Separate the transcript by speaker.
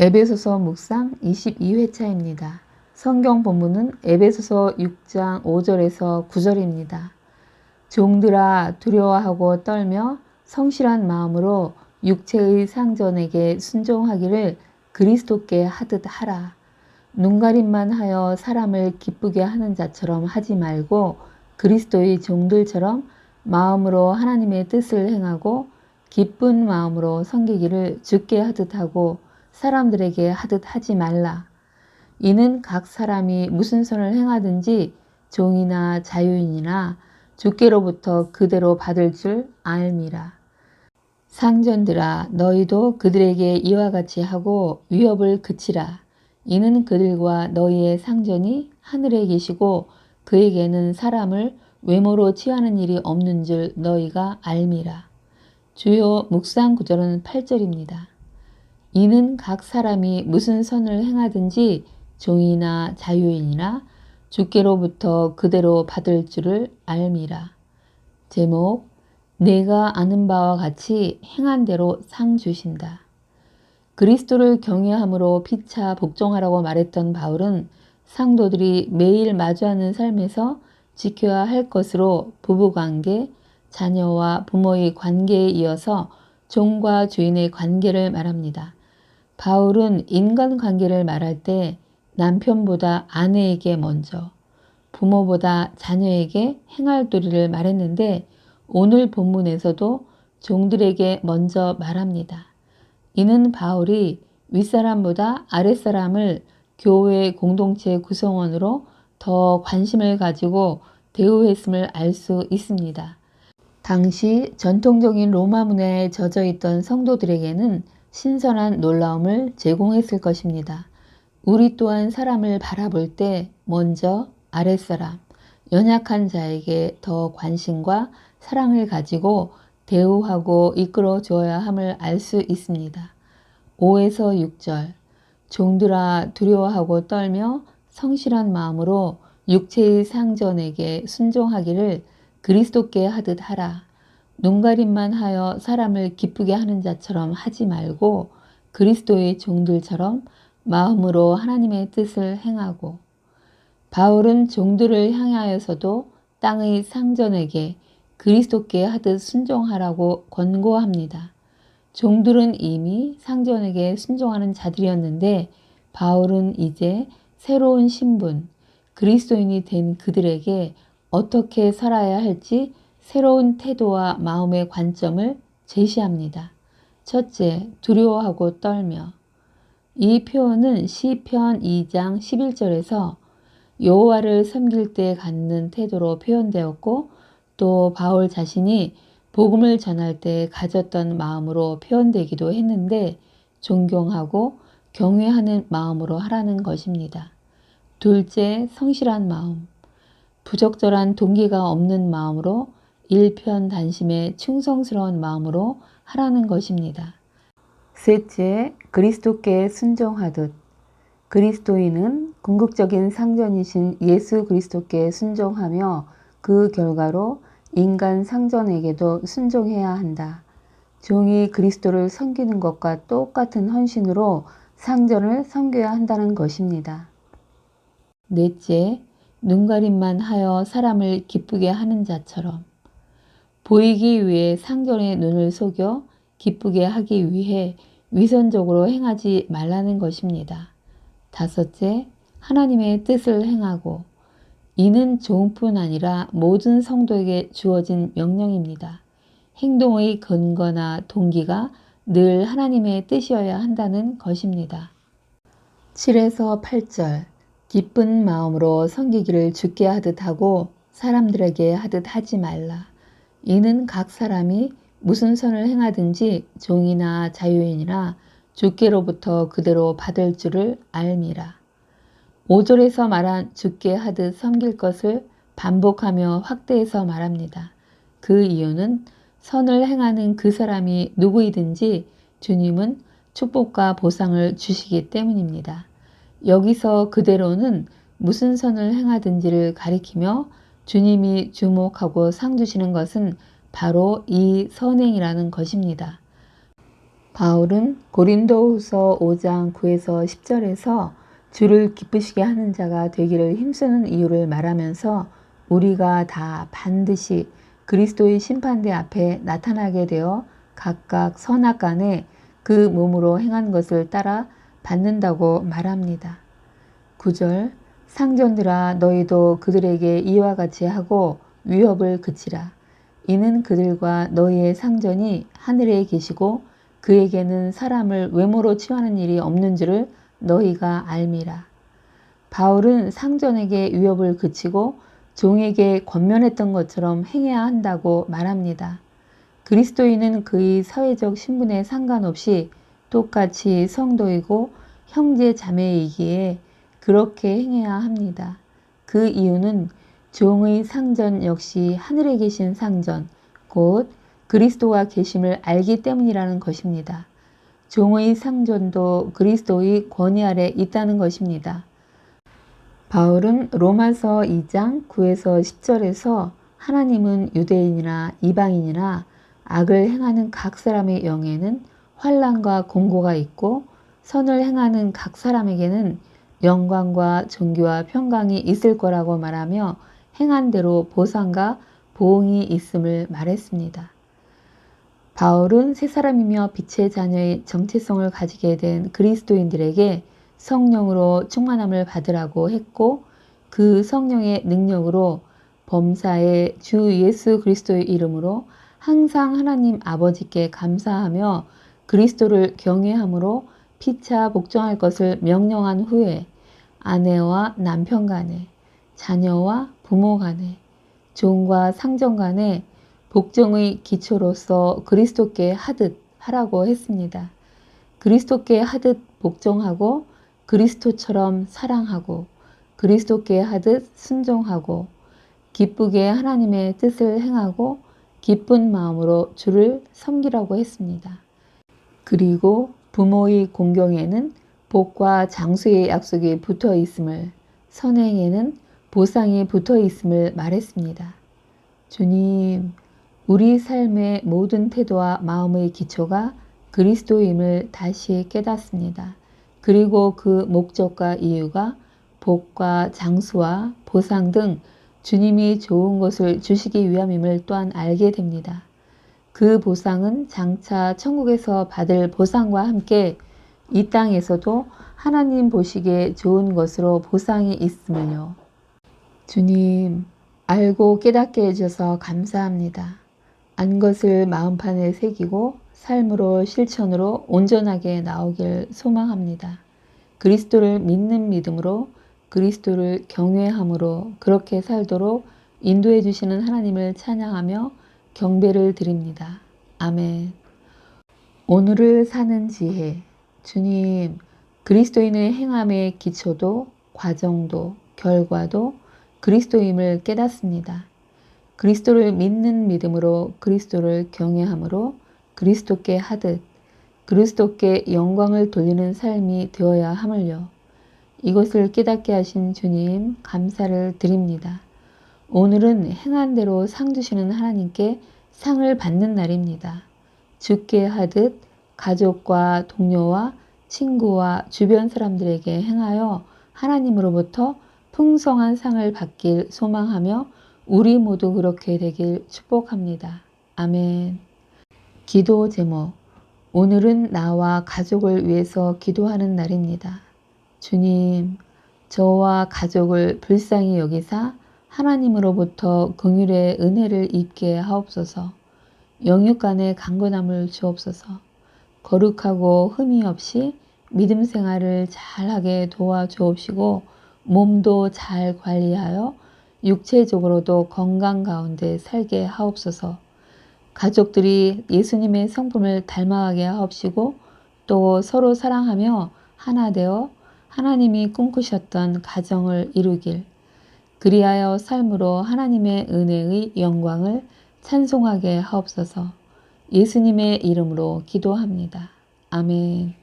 Speaker 1: 에베소서 묵상 22회차입니다. 성경 본문은 에베소서 6장 5절에서 9절입니다. 종들아 두려워하고 떨며 성실한 마음으로 육체의 상전에게 순종하기를 그리스도께 하듯 하라. 눈가림만 하여 사람을 기쁘게 하는 자처럼 하지 말고 그리스도의 종들처럼 마음으로 하나님의 뜻을 행하고 기쁜 마음으로 섬기기를 주께 하듯 하고 사람들에게 하듯 하지 말라. 이는 각 사람이 무슨 선을 행하든지 종이나 자유인이나 주께로부터 그대로 받을 줄 알미라. 상전들아 너희도 그들에게 이와 같이 하고 위협을 그치라. 이는 그들과 너희의 상전이 하늘에 계시고 그에게는 사람을 외모로 취하는 일이 없는 줄 너희가 알미라. 주요 묵상 구절은 8절입니다. 이는 각 사람이 무슨 선을 행하든지 종이나 자유인이나 주께로부터 그대로 받을 줄을 알미라. 제목 내가 아는 바와 같이 행한 대로 상 주신다. 그리스도를 경외함으로 피차 복종하라고 말했던 바울은 상도들이 매일 마주하는 삶에서 지켜야 할 것으로 부부관계, 자녀와 부모의 관계에 이어서 종과 주인의 관계를 말합니다. 바울은 인간관계를 말할 때 남편보다 아내에게 먼저, 부모보다 자녀에게 행할 도리를 말했는데 오늘 본문에서도 종들에게 먼저 말합니다. 이는 바울이 윗사람보다 아랫사람을 교회 공동체 구성원으로 더 관심을 가지고 대우했음을 알 수 있습니다. 당시 전통적인 로마 문화에 젖어 있던 성도들에게는 신선한 놀라움을 제공했을 것입니다. 우리 또한 사람을 바라볼 때 먼저 아랫사람, 연약한 자에게 더 관심과 사랑을 가지고 대우하고 이끌어 주어야 함을 알 수 있습니다. 5에서 6절 종들아 두려워하고 떨며 성실한 마음으로 육체의 상전에게 순종하기를 그리스도께 하듯 하라. 눈가림만 하여 사람을 기쁘게 하는 자처럼 하지 말고 그리스도의 종들처럼 마음으로 하나님의 뜻을 행하고. 바울은 종들을 향하여서도 땅의 상전에게 그리스도께 하듯 순종하라고 권고합니다. 종들은 이미 상전에게 순종하는 자들이었는데 바울은 이제 새로운 신분, 그리스도인이 된 그들에게 어떻게 살아야 할지 새로운 태도와 마음의 관점을 제시합니다. 첫째, 두려워하고 떨며. 이 표현은 시편 2장 11절에서 여호와를 섬길 때 갖는 태도로 표현되었고 또 바울 자신이 복음을 전할 때 가졌던 마음으로 표현되기도 했는데 존경하고 경외하는 마음으로 하라는 것입니다. 둘째, 성실한 마음. 부적절한 동기가 없는 마음으로 일편단심에 충성스러운 마음으로 하라는 것입니다. 셋째, 그리스도께 순종하듯. 그리스도인은 궁극적인 상전이신 예수 그리스도께 순종하며 그 결과로 인간 상전에게도 순종해야 한다. 종이 그리스도를 섬기는 것과 똑같은 헌신으로 상전을 섬겨야 한다는 것입니다. 넷째, 눈가림만 하여 사람을 기쁘게 하는 자처럼. 보이기 위해 상전의 눈을 속여 기쁘게 하기 위해 위선적으로 행하지 말라는 것입니다. 다섯째, 하나님의 뜻을 행하고. 이는 종뿐 아니라 모든 성도에게 주어진 명령입니다. 행동의 근거나 동기가 늘 하나님의 뜻이어야 한다는 것입니다. 7에서 8절 기쁜 마음으로 섬기기를 주께 하듯 하고 사람들에게 하듯 하지 말라. 이는 각 사람이 무슨 선을 행하든지 종이나 자유인이나 주께로부터 그대로 받을 줄을 알미라. 5절에서 말한 주께 하듯 섬길 것을 반복하며 확대해서 말합니다. 그 이유는 선을 행하는 그 사람이 누구이든지 주님은 축복과 보상을 주시기 때문입니다. 여기서 그대로는 무슨 선을 행하든지를 가리키며 주님이 주목하고 상 주시는 것은 바로 이 선행이라는 것입니다. 바울은 고린도후서 5장 9에서 10절에서 주를 기쁘시게 하는 자가 되기를 힘쓰는 이유를 말하면서 우리가 다 반드시 그리스도의 심판대 앞에 나타나게 되어 각각 선악간에 그 몸으로 행한 것을 따라 받는다고 말합니다. 9절 상전들아 너희도 그들에게 이와 같이 하고 위협을 그치라. 이는 그들과 너희의 상전이 하늘에 계시고 그에게는 사람을 외모로 취하는 일이 없는 줄을 너희가 알미라. 바울은 상전에게 위협을 그치고 종에게 권면했던 것처럼 행해야 한다고 말합니다. 그리스도인은 그의 사회적 신분에 상관없이 똑같이 성도이고 형제 자매이기에 그렇게 행해야 합니다. 그 이유는 종의 상전 역시 하늘에 계신 상전, 곧 그리스도가 계심을 알기 때문이라는 것입니다. 종의 상전도 그리스도의 권위 아래 있다는 것입니다. 바울은 로마서 2장 9에서 10절에서 하나님은 유대인이나 이방인이나 악을 행하는 각 사람의 영에는 환난과 공고가 있고 선을 행하는 각 사람에게는 영광과 존귀와 평강이 있을 거라고 말하며 행한 대로 보상과 보응이 있음을 말했습니다. 바울은 새 사람이며 빛의 자녀의 정체성을 가지게 된 그리스도인들에게 성령으로 충만함을 받으라고 했고 그 성령의 능력으로 범사의 주 예수 그리스도의 이름으로 항상 하나님 아버지께 감사하며 그리스도를 경외함으로 피차 복종할 것을 명령한 후에 아내와 남편 간에 자녀와 부모 간에 종과 상전 간에 복종의 기초로서 그리스도께 하듯 하라고 했습니다. 그리스도께 하듯 복종하고 그리스도처럼 사랑하고 그리스도께 하듯 순종하고 기쁘게 하나님의 뜻을 행하고 기쁜 마음으로 주를 섬기라고 했습니다. 그리고 부모의 공경에는 복과 장수의 약속이 붙어 있음을, 선행에는 보상이 붙어 있음을 말했습니다. 주님, 우리 삶의 모든 태도와 마음의 기초가 그리스도임을 다시 깨닫습니다. 그리고 그 목적과 이유가 복과 장수와 보상 등 주님이 좋은 것을 주시기 위함임을 또한 알게 됩니다. 그 보상은 장차 천국에서 받을 보상과 함께 이 땅에서도 하나님 보시기에 좋은 것으로 보상이 있음을요. 주님, 알고 깨닫게 해주셔서 감사합니다. 안 것을 마음판에 새기고 삶으로 실천으로 온전하게 나오길 소망합니다. 그리스도를 믿는 믿음으로 그리스도를 경외함으로 그렇게 살도록 인도해 주시는 하나님을 찬양하며 경배를 드립니다. 아멘. 오늘을 사는 지혜. 주님, 그리스도인의 행함의 기초도 과정도 결과도 그리스도임을 깨닫습니다. 그리스도를 믿는 믿음으로 그리스도를 경외함으로 그리스도께 하듯 그리스도께 영광을 돌리는 삶이 되어야 함을요. 이것을 깨닫게 하신 주님 감사를 드립니다. 오늘은 행한 대로 상 주시는 하나님께 상을 받는 날입니다. 주께 하듯 가족과 동료와 친구와 주변 사람들에게 행하여 하나님으로부터 풍성한 상을 받길 소망하며 우리 모두 그렇게 되길 축복합니다. 아멘. 기도 제목. 오늘은 나와 가족을 위해서 기도하는 날입니다. 주님, 저와 가족을 불쌍히 여기사 하나님으로부터 긍휼의 은혜를 입게 하옵소서. 영육 간의 강건함을 주옵소서. 거룩하고 흠이 없이 믿음 생활을 잘하게 도와주옵시고 몸도 잘 관리하여 육체적으로도 건강 가운데 살게 하옵소서. 가족들이 예수님의 성품을 닮아가게 하옵시고 또 서로 사랑하며 하나 되어 하나님이 꿈꾸셨던 가정을 이루길, 그리하여 삶으로 하나님의 은혜의 영광을 찬송하게 하옵소서. 예수님의 이름으로 기도합니다. 아멘.